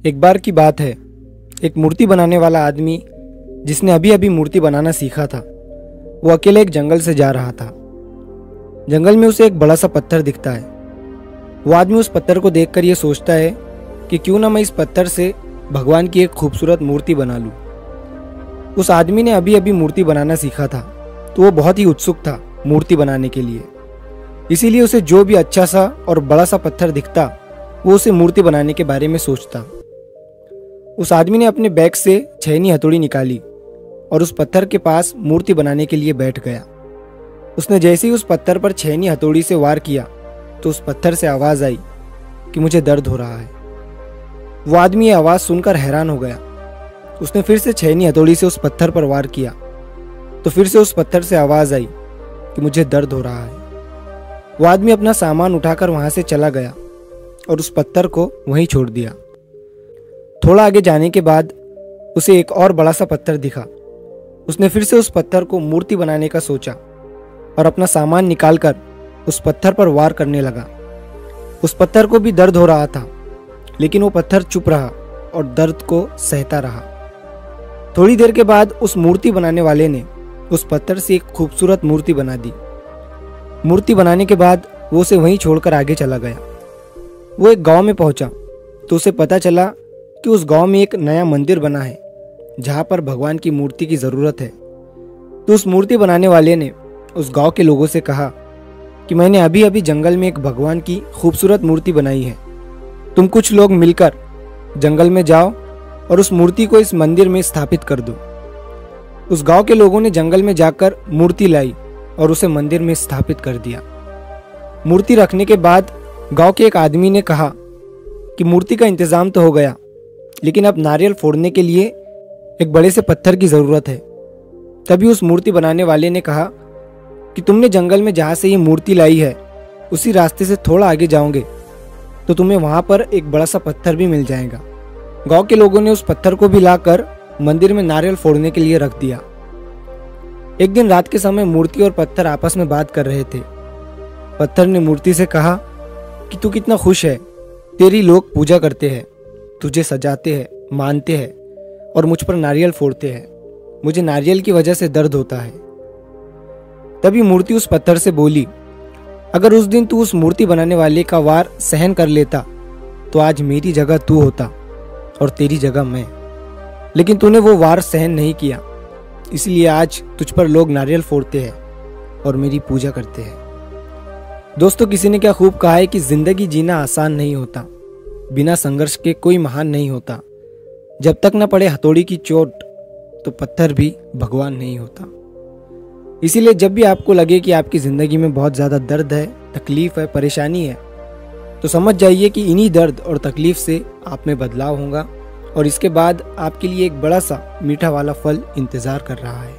एक बार की बात है, एक मूर्ति बनाने वाला आदमी जिसने अभी अभी मूर्ति बनाना सीखा था, वो अकेले एक जंगल से जा रहा था। जंगल में उसे एक बड़ा सा पत्थर दिखता है। वो आदमी उस पत्थर को देखकर ये सोचता है कि क्यों ना मैं इस पत्थर से भगवान की एक खूबसूरत मूर्ति बना लूं। उस आदमी ने अभी अभी मूर्ति बनाना सीखा था, तो वो बहुत ही उत्सुक था मूर्ति बनाने के लिए। इसीलिए उसे जो भी अच्छा सा और बड़ा सा पत्थर दिखता, वो उसे मूर्ति बनाने के बारे में सोचता। उस आदमी ने अपने बैग से छेनी हथौड़ी निकाली और उस पत्थर के पास मूर्ति बनाने के लिए बैठ गया। उसने जैसे ही उस पत्थर पर छेनी हथौड़ी से वार किया तो उस पत्थर से आवाज आई कि मुझे दर्द हो रहा है। वो आदमी ये आवाज सुनकर हैरान हो गया। उसने फिर से छेनी हथौड़ी से उस पत्थर पर वार किया तो फिर से उस पत्थर से आवाज आई कि मुझे दर्द हो रहा है। वो आदमी अपना सामान उठाकर वहां से चला गया और उस पत्थर को वहीं छोड़ दिया। थोड़ा आगे जाने के बाद उसे एक और बड़ा सा पत्थर दिखा। उसने फिर से उस पत्थर को मूर्ति बनाने का सोचा और अपना सामान निकालकर उस पत्थर पर वार करने लगा। उस पत्थर को भी दर्द हो रहा था, लेकिन वो पत्थर चुप रहा और दर्द को सहता रहा। थोड़ी देर के बाद उस मूर्ति बनाने वाले ने उस पत्थर से एक खूबसूरत मूर्ति बना दी। मूर्ति बनाने के बाद वो उसे वहीं छोड़कर आगे चला गया। वो एक गांव में पहुंचा तो उसे पता चला कि उस गांव में एक नया मंदिर बना है जहां पर भगवान की मूर्ति की जरूरत है। तो उस मूर्ति बनाने वाले ने उस गांव के लोगों से कहा कि मैंने अभी अभी जंगल में एक भगवान की खूबसूरत मूर्ति बनाई है। तुम कुछ लोग मिलकर जंगल में जाओ और उस मूर्ति को इस मंदिर में स्थापित कर दो। उस गांव के लोगों ने जंगल में जाकर मूर्ति लाई और उसे मंदिर में स्थापित कर दिया। मूर्ति रखने के बाद गांव के एक आदमी ने कहा कि मूर्ति का इंतजाम तो हो गया, लेकिन अब नारियल फोड़ने के लिए एक बड़े से पत्थर की जरूरत है। तभी उस मूर्ति बनाने वाले ने कहा कि तुमने जंगल में जहां से ये मूर्ति लाई है, उसी रास्ते से थोड़ा आगे जाओगे तो तुम्हें वहां पर एक बड़ा सा पत्थर भी मिल जाएगा। गांव के लोगों ने उस पत्थर को भी लाकर मंदिर में नारियल फोड़ने के लिए रख दिया। एक दिन रात के समय मूर्ति और पत्थर आपस में बात कर रहे थे। पत्थर ने मूर्ति से कहा कि तू कितना खुश है, तेरी लोग पूजा करते हैं, तुझे सजाते हैं, मानते हैं और मुझ पर नारियल फोड़ते हैं। मुझे नारियल की वजह से दर्द होता है। तभी मूर्ति उस पत्थर से बोली, अगर उस दिन तू उस मूर्ति बनाने वाले का वार सहन कर लेता तो आज मेरी जगह तू होता और तेरी जगह मैं। लेकिन तूने वो वार सहन नहीं किया, इसलिए आज तुझ पर लोग नारियल फोड़ते हैं और मेरी पूजा करते हैं। दोस्तों, किसी ने क्या खूब कहा है कि जिंदगी जीना आसान नहीं होता, बिना संघर्ष के कोई महान नहीं होता। जब तक न पड़े हथौड़ी की चोट तो पत्थर भी भगवान नहीं होता। इसीलिए जब भी आपको लगे कि आपकी जिंदगी में बहुत ज्यादा दर्द है, तकलीफ है, परेशानी है, तो समझ जाइए कि इन्हीं दर्द और तकलीफ से आप में बदलाव होगा और इसके बाद आपके लिए एक बड़ा सा मीठा वाला फल इंतजार कर रहा है।